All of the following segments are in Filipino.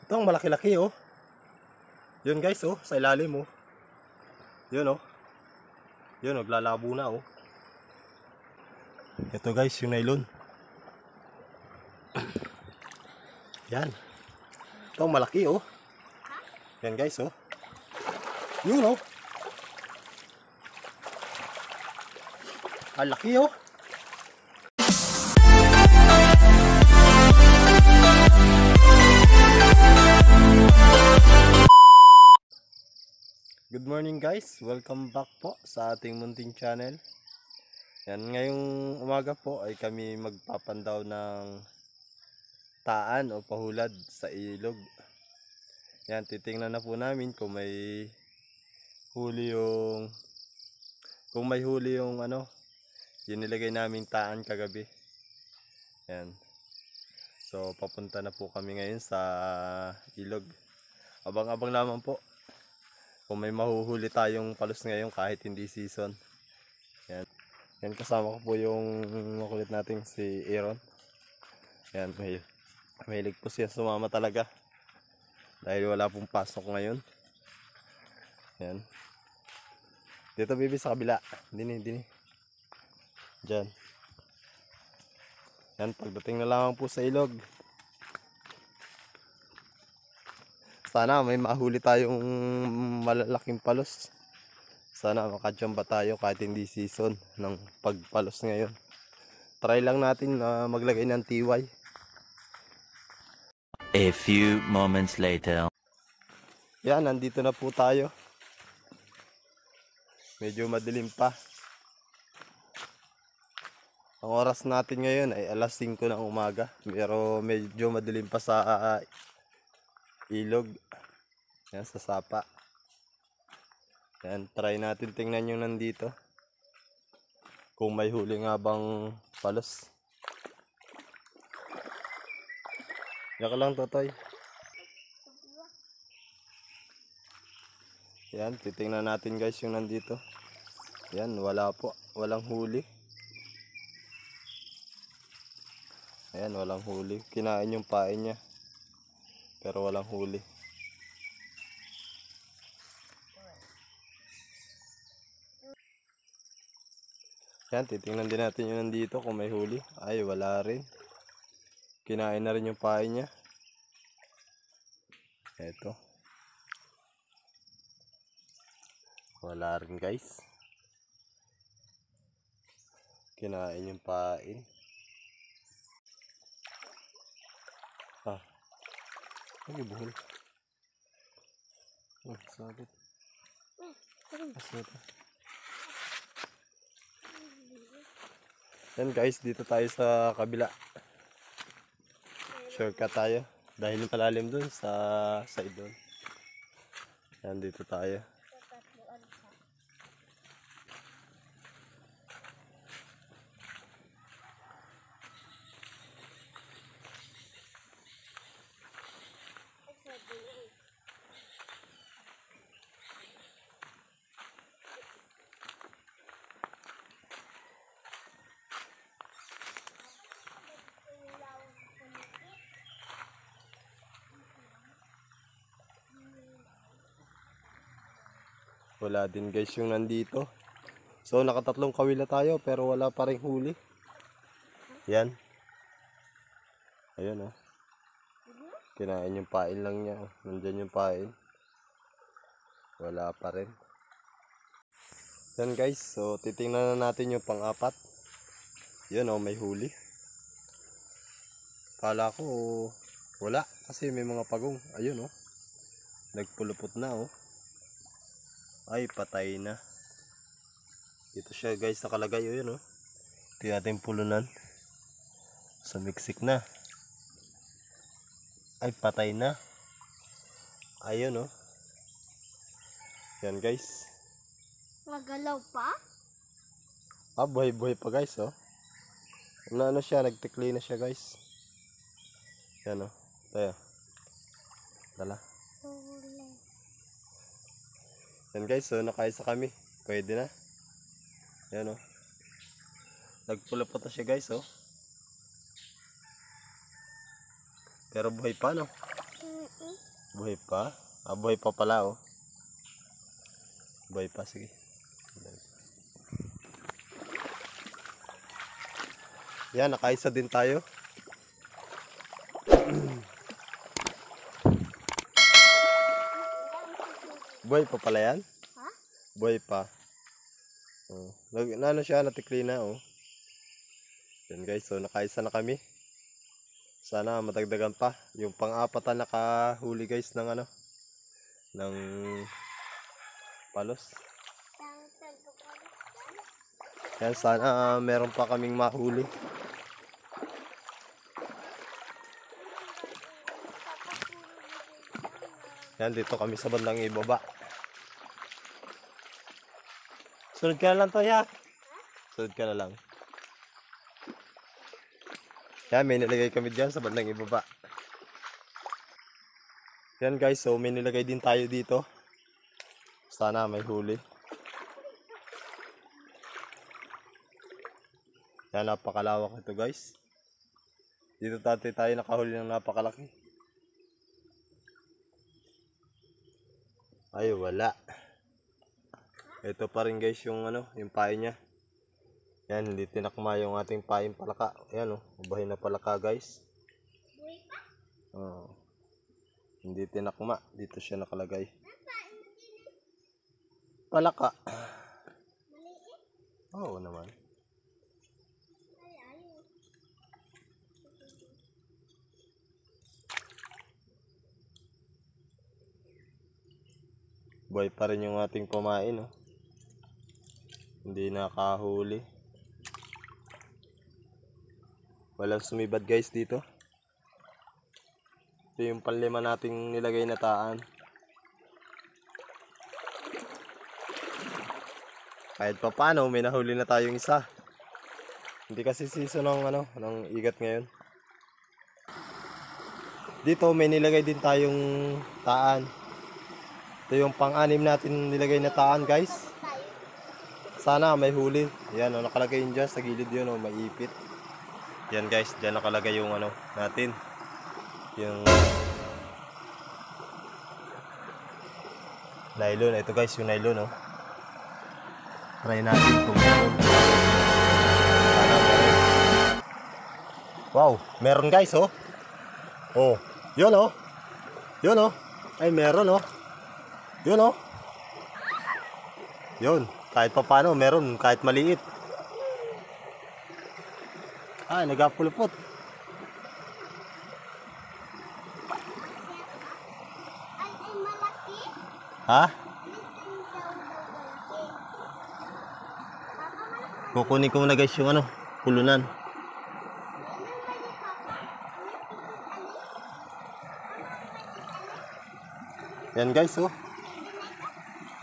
Ito ang malaki-laki oh. Yun guys oh, sa ilalim oh. Yun oh. Yun, naglalabo na oh. Ito guys, yung nylon. Yan. Ito ang malaki oh. Yan guys oh. Yun oh. Ang laki oh. Good morning guys, welcome back po sa ating munting channel. Yan, ngayong umaga po ay kami magpapandaw ng taan o pahulad sa ilog. Yan, titingnan na po namin kung may huli yung ano, yung nilagay namin taan kagabi. Yan. So papunta na po kami ngayon sa ilog. Abang-abang lamang po kung may mahuhuli tayong palos ngayon kahit hindi season. Yan. Yan, kasama ko po yung makulit nating si Aaron. Yan, mahilig po siya sumama talaga. Dahil wala pong pasok ngayon. Yan. Dito bibi sa kabila. Dini. Diyan. Yan, pagdating na lamang po sa ilog. Sana may mahuli tayong malalaking palos. Sana makachamba tayo kahit hindi season ng pagpalos ngayon. Try lang natin na maglagay ng tiway. A few moments later. Yan, nandito na po tayo. Medyo madilim pa. Ang oras natin ngayon ay alas 5 ng umaga. Pero medyo madilim pa sa ilog. Yan, sa sapa. Yan, try natin tingnan yung nandito. Kung may huli nga bang palos. Yaka lang, Totoy. Yan, titingnan natin guys yung nandito. Yan, wala po. Walang huli. Ayan, walang huli. Kinain yung pain niya. Pero walang huli. Yan, titingnan din natin yung nandito kung may huli. Ay, wala rin. Kinain na rin yung pain niya. Eto. Wala rin guys. Kinain yung pain. Ay, buhol. Oh, sabit. Asita. Yan guys, dito tayo sa kabila. Shortcut tayo. Dahil malalim dun sa side dun. Yan, dito tayo. Wala din guys yung nandito. So nakatatlong kawila tayo pero wala pa ring huli. Yan. Ayan oh. Kinain yung pain lang niya. Nandyan yung pain. Wala pa rin. Yan guys. So titingnan na natin yung pang-apat. Yan oh, may huli. Kala ko wala kasi may mga pagong. Ayun oh. Nagpulupot na oh. Ay, patay na. Dito siya guys nakalagay. O yun o. Ito yung ating pulunan. Sumiksik na. Ay, patay na. Ayun o. Yan guys. Magalaw pa? Ah, buhay-buhay pa guys o. Ano siya, nagtikli na siya guys. Yan o. Tayo. Dala. Yan guys, so nakaisa kami. Pwede na. Yan o. Nagpulapot na siya guys, oh. Pero buhay pa, no? Buhay pa? Ah, buhay pa pala oh. Buhay pa, sige. Yan, nakaisa din tayo. Buhay pa pala yan? Ha? Buhay pa. Oh. Ano siya, natikli na oh. Yan guys, so nakaisa na kami. Sana madagdagan pa. Yung pang-apat na nakahuli guys ng ano, ng palos. Yan, sana meron pa kaming mahuli. Yan, dito kami sa bandang ibaba. Sunod ka na lang to, ya. Sunod ka na lang. Yan, may nilagay kami dyan sa bandang ibaba. Yan guys, so may nilagay din tayo dito. Sana may huli. Yan, napakalawak ito guys. Dito tayo nakahuli ng napakalaki. Ay, wala. Ito pa rin guys yung ano, yung pain niya. Yan, hindi tinakma yung ating pain palaka. Ayan oh, ubahin na palaka guys. Oh. Hindi tinakma. Dito siya nakalagay. Palaka. Oo naman. Buhay pa rin yung ating pamain, oh. Hindi nakahuli. Walang sumibad guys dito. Ito yung panlima nating nilagay na taan. Kahit pa paano, may nahuli na tayong isa. Hindi kasi season ng ano, ng igat ngayon. Dito may nilagay din tayong taan. Ito yung pang-anim natin nilagay na taan guys. Sana may huli. Yan oh, nakalagay yun dyan sa gilid yun oh, maipit. Yan guys, dyan nakalagay yung ano natin. Yung nylon. Ito guys, yung nylon oh. Try natin kung meron. Sana meron. Wow, meron guys oh. Oh, yun oh. Yun oh. Ay meron oh. Yun oh. Yun, kahit pa paano meron, kahit maliit. Ay, nagapulupot. Ay, malaki? Ha? Kukunin ko na guys yung ano, pulunan. Yan guys oh.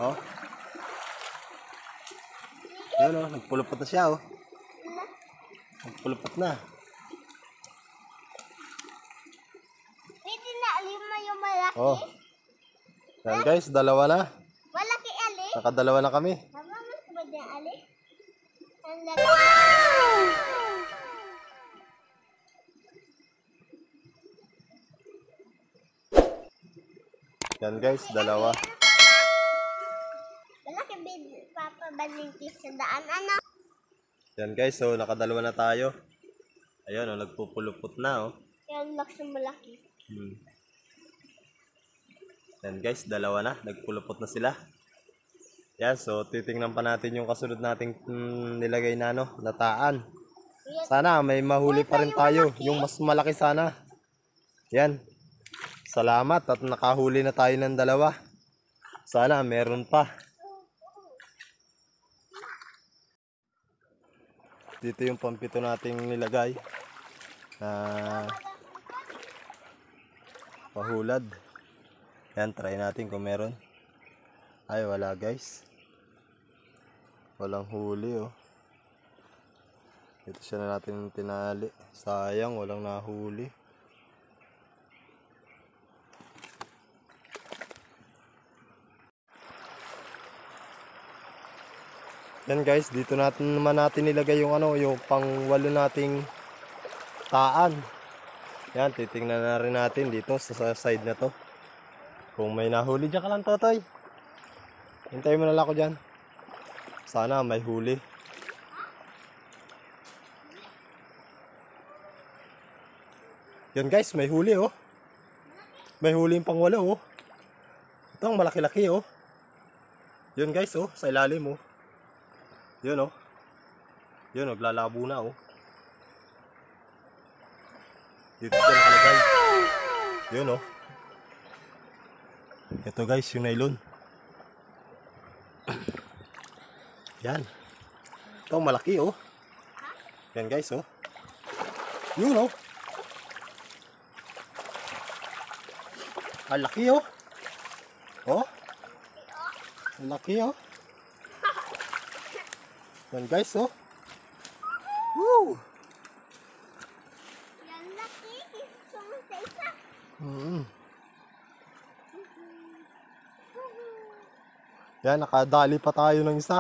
Oh. Yan oh, nagpulupot na siya oh. Nagpulupot na. Pwede na lima yung malaki? Oh. Yan guys, dalawa na. Malaki ali? Nakadalawa na kami. Tama mas ba niya ali? Ang laki. Yan guys, dalawa. Malaki bin Papa Balintis sa daan ano? Yan guys, so nakadalawa na tayo. Ayun oh, nagpupulupot na oh. Yung max malaki. Yan guys, dalawa na. Nagpulupot na sila. Yan, so titingnan pa natin yung kasunod nating nilagay na ano, nataan. Sana may mahuli pa rin tayo. Yung mas malaki sana. Yan. Salamat at nakahuli na tayo ng dalawa. Sana meron pa. Dito yung pampito nating nilagay. Pahulad. Yan, try natin kung meron. Ay, wala guys. Walang huli oh. Ito siya na natin tinali. Sayang, walang nahuli. Yan guys, dito naman natin nilagay yung ano, yung pang-walo nating taan. Yan, titingnan na rin natin dito sa side na to. Kung may nahuli dyan ka lang, Totoy. Hintayin mo na lang ako dyan. Sana may huli. Yan guys, may huli oh. May huli yung pangwalo oh. Ito ang malaki-laki oh. Yun guys oh, sa ilalim oh. Yun oh. Yun, naglalabo na oh. Dito siya nakalagay. Yun oh. Ito guys, yung nylon. Yan. Ito ang malaki oh. Yan guys oh. Yun oh. Ang laki oh. Oh. Ang laki oh. Yan guys oh. Woo! Yan laki. Sumunod sa isa. Yan, nakadali pa tayo ng isa.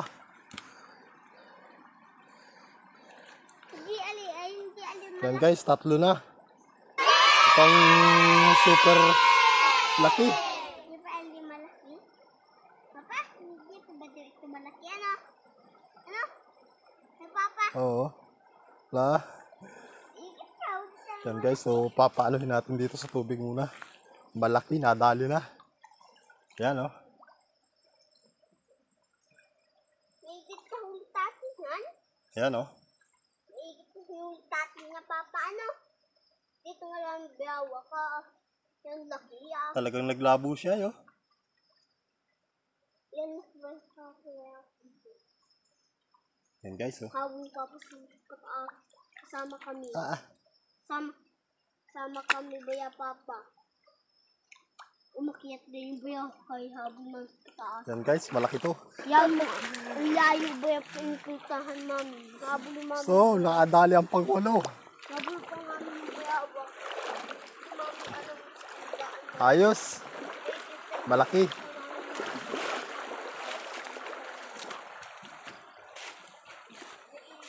Hindi ali. Ay, hindi ali. Yan guys, 3 na. Itong super laki. Hindi pa ali malaki. Papa, hindi pa ba ito malaki? Ano? Ano? Ay, Papa. Oo. La. Ikaw. Yan guys, so papaanohin natin dito sa tubig muna. Malaki, nadali na. Yan oh. Maigit ka huli tatin, han? Yan oh. Maigit ka huli tatin na Papa. Ano? Dito nga lang biyawa ka. Yan laki ah. Talagang naglabo siya yo. Yan ba sa kaya? Yan guys oh. Hawin ka pa kasama kami. Ah, Sama kami baya Papa. Umakyat na yung baya kay habang ng taas. yan guys, malaki to. Yan mo, ang layo baya piniputahan namin. Habol yung mami. So, nakadali ang pangkulo. Habol pa namin yung bayawa. Mami, ano mo sa daan. Ayos. Malaki.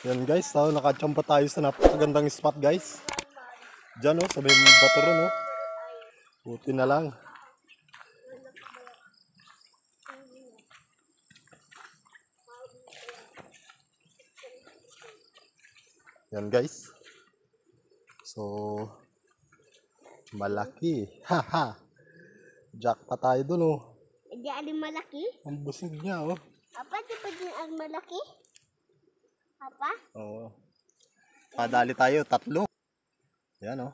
Yan guys, so nakachamba tayo sa napakagandang spot guys. Diyan oh, sa may bato ron oh. Buti na lang. Yan guys. So, malaki. Haha. Jack pa tayo dun oh. Hindi alin malaki? Ang busog niya oh. Papa, di pa din ang malaki? Papa? Oo. Padali tayo, 3. Yan oh.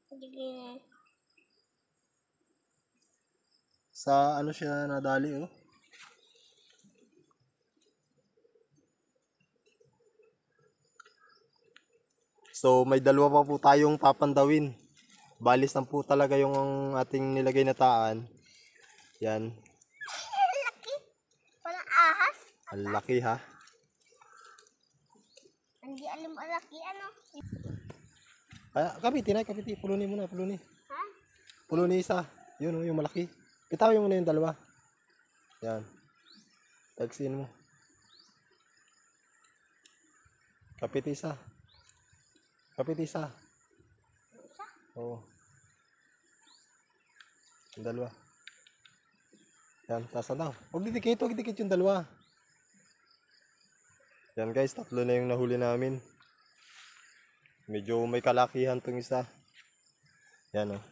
Sige. Sa ano siya nadali oh. So may 2 pa po tayong papandawin. Balis lang po talaga yung ating nilagay na taan. Yan. Laki. Parang ahas. Ang laki ha. Hindi alam malaki. Ano? Kapiti na, kapiti. Puluni muna, puluni. Ha? Puluni isa. Yun oh, yung malaki. Pitawin mo na yung 2. Yan. Tagsin mo. Kapiti isa. Kapiti isa. Oo. Yung 2. Yan, tasa daw. Huwag didikit yung 2. Yan guys, 3 na yung nahuli namin. Medyo may kalakihan tong isa. Yan oh.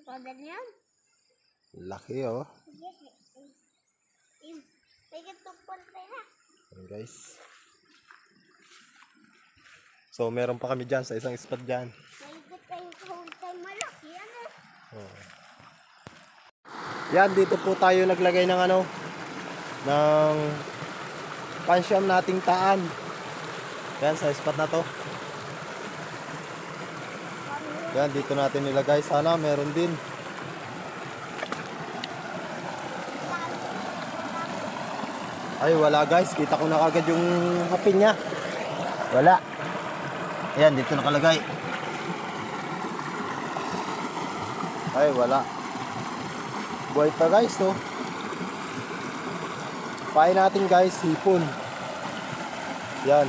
Padan yan? Laki oh. May gantong na. Yan guys. So meron pa kami dyan sa isang spot dyan. May gantong kahultay malaki. Ano? Oh. Yan, dito po tayo naglagay ng ano, ng pansyam nating taan. Yan, sa spot na to. Yan, dito natin nilagay. Sana meron din. Ay, wala guys. Kita ko na kagad yung hapin niya. Wala. Ayan, dito nakalagay. Ay, wala. Buhay pa guys, no? Pain natin guys, hipon. Yan.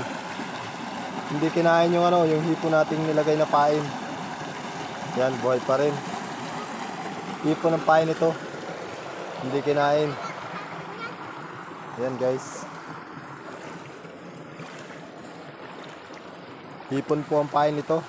Hindi kinain yung ano, yung hipon nating nilagay na pain. Yan, buhay pa rin. Tipo ng pain ito. Hindi kinain. Yan guys. Hipon po ang pain nito.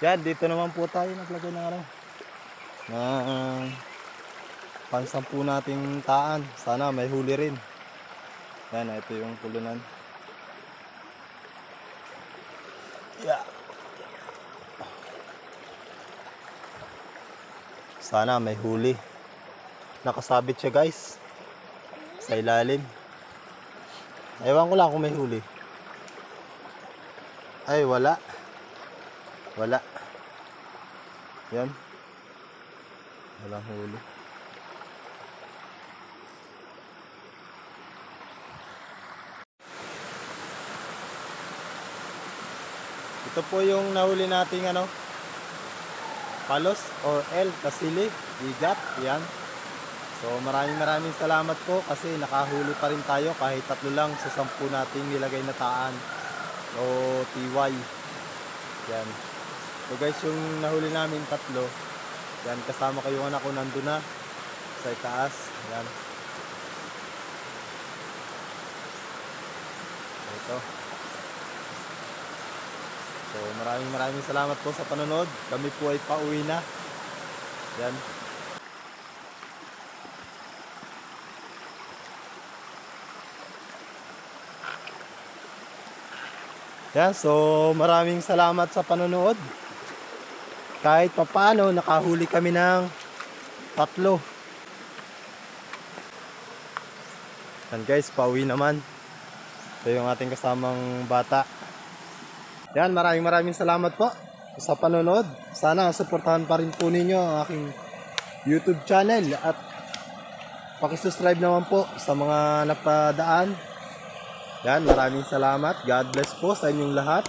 Yan, dito naman po tayo naglagay ng ano, ng pansampu nating taan. Sana may huli rin. Yan, ito yung pulunan. Yeah. Sana may huli. Nakasabit siya guys sa ilalim. Ewan ko lang kung may huli. Ay, wala. Wala. Yan. Walang huli. Ito po yung nahuli nating ano, palos or L, kasili, igat, yan. So maraming salamat po kasi nakahuli pa rin tayo kahit 3 lang sa 10 nating nilagay na taan o TY. Yan. So guys, yung nahuli namin 3, yan, kasama ko yung anak ko nandun na sa itaas. Yan. Ito. So maraming salamat po sa panonood. Kami po ay pauwi na. Yan. Yan, so maraming salamat sa panonood. Kahit papaano nakahuli kami ng 3. Yan guys, pauwi naman. Ito yung ating kasamang bata. Yan, maraming salamat po sa panonood. Sana suportahan pa rin po ninyo ang aking YouTube channel at pakisubscribe naman po sa mga napadaan. Yan, maraming salamat. God bless po sa inyong lahat.